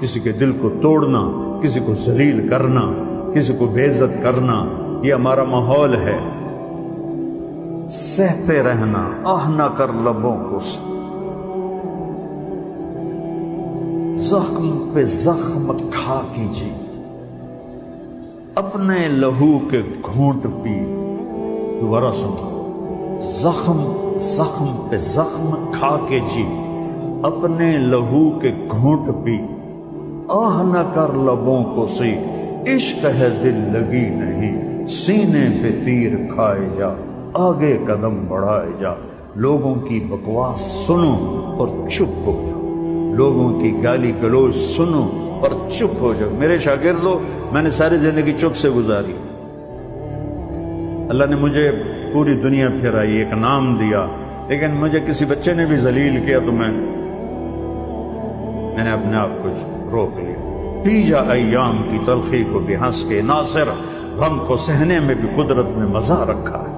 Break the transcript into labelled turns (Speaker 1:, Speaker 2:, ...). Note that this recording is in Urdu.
Speaker 1: کسی کے دل کو توڑنا، کسی کو ذلیل کرنا، کسی کو بے عزت کرنا، یہ ہمارا ماحول ہے۔ سہتے رہنا، آہ نہ کر لبوں کو، زخم پہ زخم کھا کیجیے، اپنے لہو کے گھونٹ پی۔ دوبارہ سنا، زخم پہ زخم کھا کے جی، اپنے لہو کے گھونٹ پی، آہ نہ کر لبوں کو سی، عشق ہے دل لگی نہیں، سینے پہ تیر کھائے جا، آگے قدم بڑھائے جا۔ لوگوں کی بکواس سنو اور چپ ہو جاؤ، لوگوں کی گالی گلوچ سنو اور چپ ہو جاؤ۔ میرے شاگردوں، میں نے ساری زندگی چپ سے گزاری، اللہ نے مجھے پوری دنیا پھرائی، ایک نام دیا، لیکن مجھے کسی بچے نے بھی ذلیل کیا تو میں نے اپنے آپ کو روک لیا۔ پی جا ایام کی تلخی کو بھی ہنس کے، ناصر غم کو سہنے میں بھی قدرت نے مزہ رکھا ہے۔